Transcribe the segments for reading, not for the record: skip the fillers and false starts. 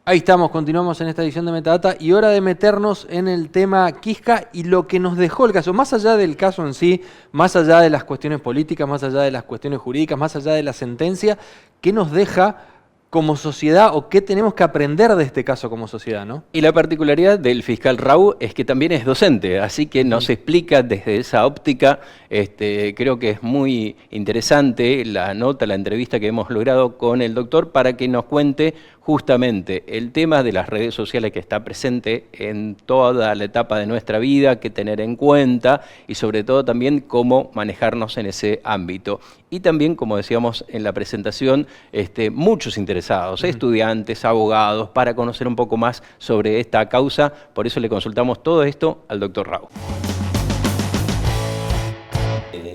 Ahí estamos, continuamos en esta edición de Metadata y hora de meternos en el tema Quisca y lo que nos dejó el caso, más allá del caso en sí, más allá de las cuestiones políticas, más allá de las cuestiones jurídicas, más allá de la sentencia, ¿qué nos deja como sociedad o qué tenemos que aprender de este caso como sociedad, ¿no? Y la particularidad del fiscal Raúl es que también es docente, así que nos explica desde esa óptica. Creo que es muy interesante la nota, la entrevista que hemos logrado con el doctor para que nos cuente justamente el tema de las redes sociales que está presente en toda la etapa de nuestra vida, que tener en cuenta y sobre todo también cómo manejarnos en ese ámbito. Y también, como decíamos en la presentación, muchos interesados, estudiantes, abogados, para conocer un poco más sobre esta causa. Por eso le consultamos todo esto al doctor Raúl.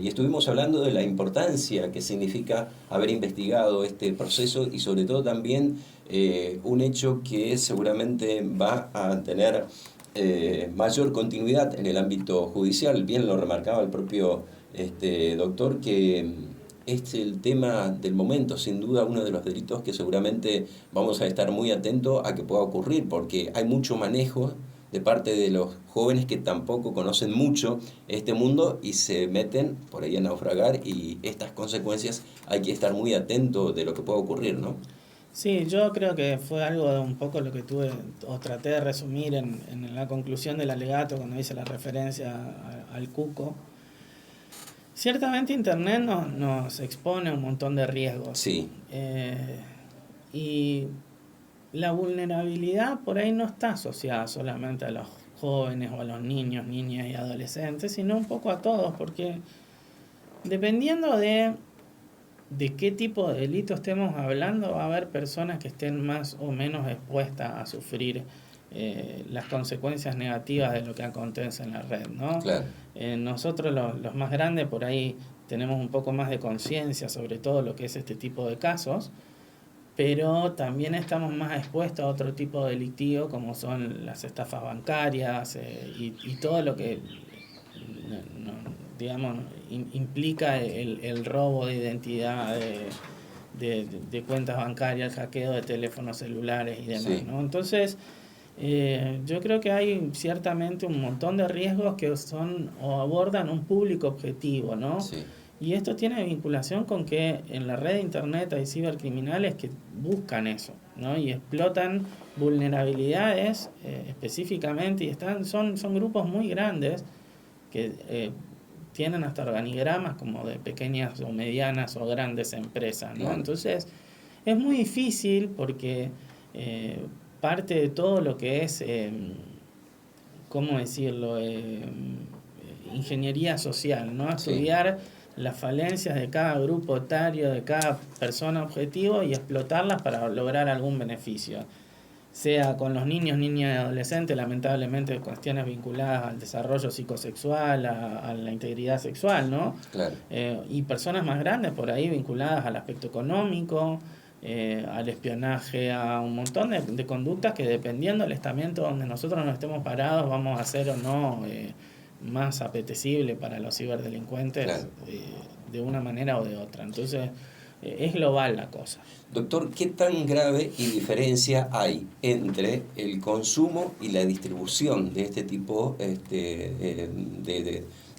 Y estuvimos hablando de la importancia que significa haber investigado este proceso y sobre todo también un hecho que seguramente va a tener mayor continuidad en el ámbito judicial. Bien lo remarcaba el propio doctor, que es el tema del momento, sin duda uno de los delitos que seguramente vamos a estar muy atentos a que pueda ocurrir, porque hay mucho manejo de parte de los jóvenes que tampoco conocen mucho este mundo y se meten por ahí a naufragar, y estas consecuencias hay que estar muy atento de lo que pueda ocurrir, ¿no? Sí, yo creo que fue algo de un poco lo que tuve o traté de resumir en la conclusión del alegato cuando hice la referencia al cuco. Ciertamente Internet nos expone a un montón de riesgos. Sí. Y la vulnerabilidad por ahí no está asociada solamente a los jóvenes o a los niños, niñas y adolescentes, sino un poco a todos, porque dependiendo de qué tipo de delito estemos hablando, va a haber personas que estén más o menos expuestas a sufrir las consecuencias negativas de lo que acontece en la red, ¿no? Claro. Nosotros los más grandes por ahí tenemos un poco más de conciencia sobre todo lo que es este tipo de casos, pero también estamos más expuestos a otro tipo de delictivo como son las estafas bancarias y todo lo que digamos implica el robo de identidad de cuentas bancarias, el hackeo de teléfonos celulares y demás, Sí. ¿no? Entonces yo creo que hay ciertamente un montón de riesgos que son o abordan un público objetivo, ¿no? Sí. Y esto tiene vinculación con que en la red de internet hay cibercriminales que buscan eso, ¿no? Y explotan vulnerabilidades específicamente, y son grupos muy grandes que tienen hasta organigramas como de pequeñas o medianas o grandes empresas, ¿no? Claro. Entonces es muy difícil porque parte de todo lo que es, ¿cómo decirlo? Ingeniería social, ¿no? Sí. Estudiar las falencias de cada grupo etario, de cada persona objetivo y explotarlas para lograr algún beneficio. Sea con los niños, niñas y adolescentes, lamentablemente cuestiones vinculadas al desarrollo psicosexual, a la integridad sexual, ¿no? Claro. Y personas más grandes por ahí vinculadas al aspecto económico, al espionaje, a un montón de conductas que dependiendo del estamento donde nosotros nos estemos parados vamos a hacer o no más apetecible para los ciberdelincuentes. Claro. De una manera o de otra. Entonces es global la cosa. Doctor, ¿qué tan grave y diferencia hay entre el consumo y la distribución de este tipo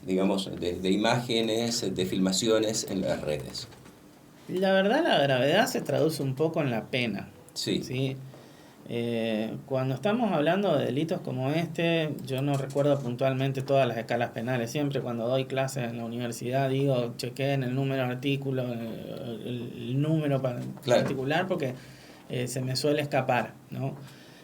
digamos, de imágenes, de filmaciones en las redes? La verdad, la gravedad se traduce un poco en la pena. Sí. ¿Sí? Cuando estamos hablando de delitos como este, yo no recuerdo puntualmente todas las escalas penales. Siempre cuando doy clases en la universidad digo, chequeen el número de artículo, el número particular, porque se me suele escapar, ¿no?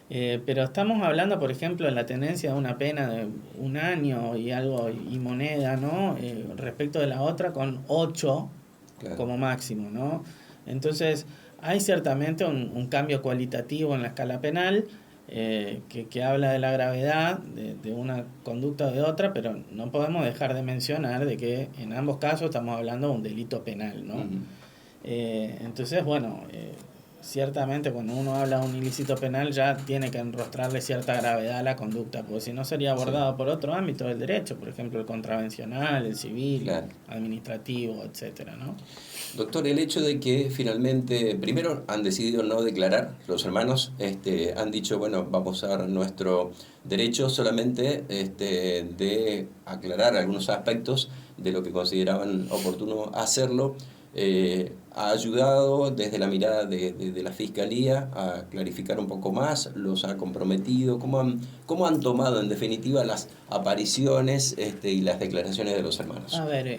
Pero estamos hablando, por ejemplo, de la tenencia de una pena de 1 año y algo y moneda, ¿no? Respecto de la otra con 8 Claro. como máximo, ¿no? Entonces hay ciertamente un cambio cualitativo en la escala penal que habla de la gravedad de una conducta o de otra, pero no podemos dejar de mencionar de que en ambos casos estamos hablando de un delito penal, ¿no? Uh-huh. Entonces, bueno, ciertamente cuando uno habla de un ilícito penal ya tiene que enrostrarle cierta gravedad a la conducta, porque si no sería abordado por otro ámbito del derecho, por ejemplo el contravencional, el civil, Claro. administrativo, etcétera, ¿no? Doctor, el hecho de que finalmente, primero han decidido no declarar, los hermanos han dicho, bueno, vamos a dar nuestro derecho solamente de aclarar algunos aspectos de lo que consideraban oportuno hacerlo, ha ayudado desde la mirada de la Fiscalía a clarificar un poco más, los ha comprometido, cómo han tomado en definitiva las apariciones y las declaraciones de los hermanos. A ver,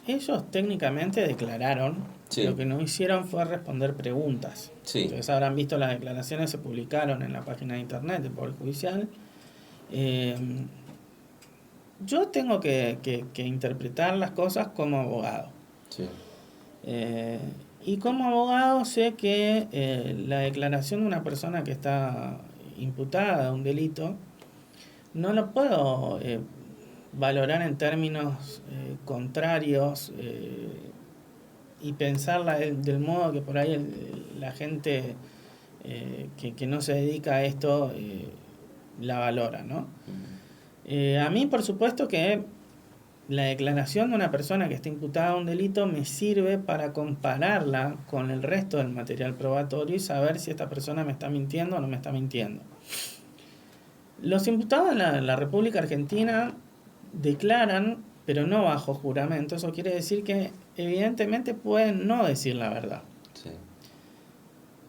ellos técnicamente declararon, Sí. lo que no hicieron fue responder preguntas. Sí. Ustedes habrán visto las declaraciones, se publicaron en la página de internet del Poder Judicial. Yo tengo que interpretar las cosas como abogado. Sí. Y como abogado sé que la declaración de una persona que está imputada de un delito no lo puedo valorar en términos contrarios y pensarla del modo que por ahí la gente que no se dedica a esto la valora, ¿no? A mí, por supuesto que la declaración de una persona que está imputada a un delito me sirve para compararla con el resto del material probatorio y saber si esta persona me está mintiendo o no me está mintiendo. Los imputados en la República Argentina declaran, pero no bajo juramento. Eso quiere decir que evidentemente pueden no decir la verdad. Sí.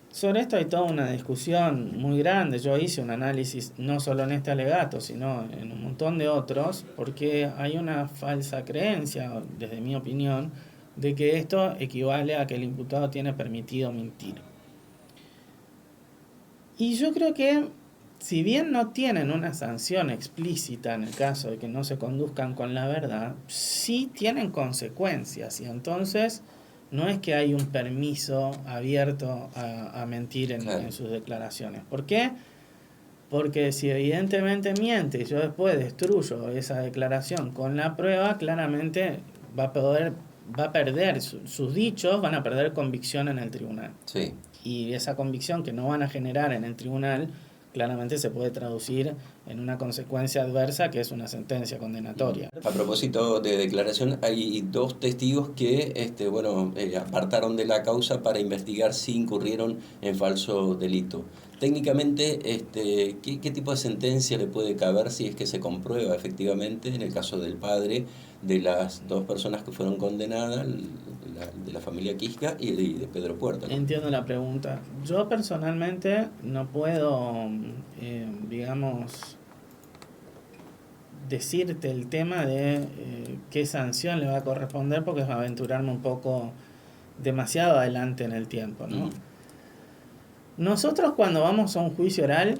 Sobre esto hay toda una discusión muy grande. Yo hice un análisis no solo en este alegato, sino en un montón de otros, porque hay una falsa creencia, desde mi opinión, de que esto equivale a que el imputado tiene permitido mentir. Y yo creo que, si bien no tienen una sanción explícita en el caso de que no se conduzcan con la verdad, sí tienen consecuencias, y entonces no es que hay un permiso abierto a mentir en sus declaraciones. ¿Por qué? Porque si evidentemente miente y yo después destruyo esa declaración con la prueba, claramente va a perder sus dichos, van a perder convicción en el tribunal. Sí. Y esa convicción que no van a generar en el tribunal claramente se puede traducir en una consecuencia adversa que es una sentencia condenatoria. A propósito de declaración, hay 2 testigos que apartaron de la causa para investigar si incurrieron en falso delito. Técnicamente, ¿qué tipo de sentencia le puede caber si es que se comprueba efectivamente, en el caso del padre de las 2 personas que fueron condenadas, de la familia Quisca y de Pedro Puerta, ¿no? Entiendo la pregunta. Yo personalmente no puedo, decirte el tema de qué sanción le va a corresponder, porque es aventurarme un poco demasiado adelante en el tiempo, ¿no? Nosotros cuando vamos a un juicio oral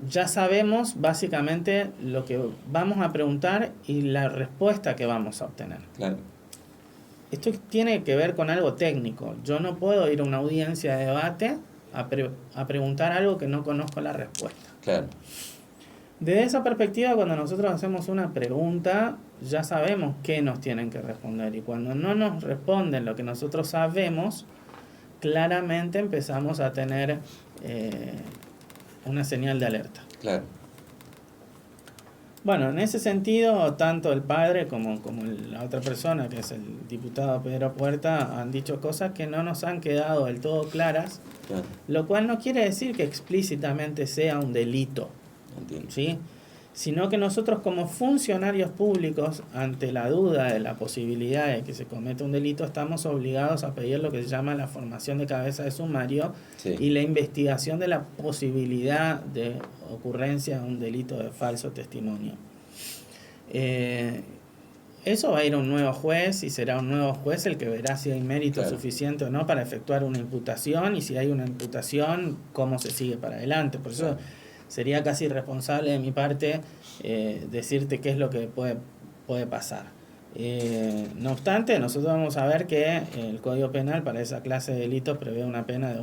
ya sabemos básicamente lo que vamos a preguntar y la respuesta que vamos a obtener. Claro. Esto tiene que ver con algo técnico. Yo no puedo ir a una audiencia de debate a preguntar algo que no conozco la respuesta. Claro. Desde esa perspectiva, cuando nosotros hacemos una pregunta, ya sabemos qué nos tienen que responder. Y cuando no nos responden lo que nosotros sabemos, claramente empezamos a tener una señal de alerta. Claro. Bueno, en ese sentido, tanto el padre como la otra persona, que es el diputado Pedro Puerta, han dicho cosas que no nos han quedado del todo claras, Claro. lo cual no quiere decir que explícitamente sea un delito, Entiendo. ¿sí? Sino que nosotros como funcionarios públicos, ante la duda de la posibilidad de que se cometa un delito, estamos obligados a pedir lo que se llama la formación de cabeza de sumario, Sí. y la investigación de la posibilidad de ocurrencia de un delito de falso testimonio. Eso va a ir a un nuevo juez y será un nuevo juez el que verá si hay mérito suficiente o no para efectuar una imputación, y si hay una imputación, cómo se sigue para adelante. Por eso sería casi irresponsable de mi parte decirte qué es lo que puede pasar. No obstante, nosotros vamos a ver que el Código Penal para esa clase de delitos prevé una pena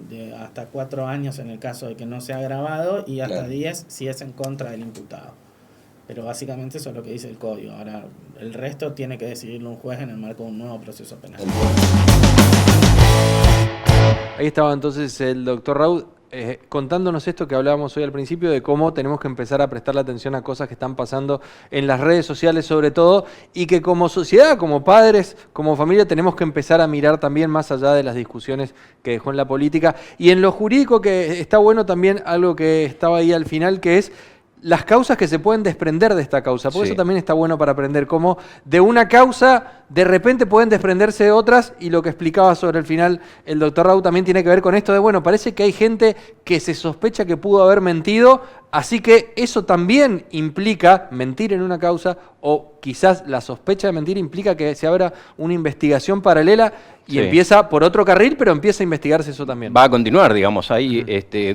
de hasta 4 años en el caso de que no sea agravado, y hasta 10 si es en contra del imputado. Pero básicamente eso es lo que dice el Código. Ahora, el resto tiene que decidirlo un juez en el marco de un nuevo proceso penal. Ahí estaba entonces el doctor Raúd contándonos esto que hablábamos hoy al principio de cómo tenemos que empezar a prestarle atención a cosas que están pasando en las redes sociales sobre todo y que como sociedad, como padres, como familia tenemos que empezar a mirar también más allá de las discusiones que dejó en la política y en lo jurídico, que está bueno también algo que estaba ahí al final, que es las causas que se pueden desprender de esta causa, porque Sí. eso también está bueno para aprender cómo de una causa de repente pueden desprenderse de otras, y lo que explicaba sobre el final el doctor Raúd también tiene que ver con esto de, bueno, parece que hay gente que se sospecha que pudo haber mentido, así que eso también implica mentir en una causa, o quizás la sospecha de mentir implica que se abra una investigación paralela y Sí. empieza por otro carril, pero empieza a investigarse eso también. Va a continuar, digamos, hay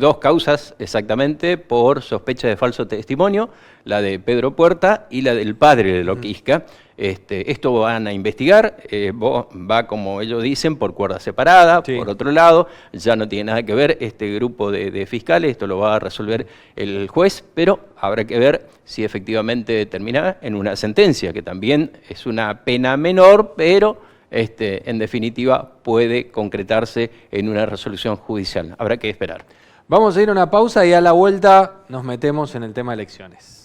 dos causas exactamente por sospecha de falso testimonio, la de Pedro Puerta y la del padre de Loquisca. Esto van a investigar, va, como ellos dicen, por cuerda separada. Sí. Por otro lado, ya no tiene nada que ver este grupo de fiscales, esto lo va a resolver el juez, pero habrá que ver si efectivamente termina en una sentencia, que también es una pena menor, pero en definitiva puede concretarse en una resolución judicial. Habrá que esperar. Vamos a ir a una pausa y a la vuelta nos metemos en el tema elecciones.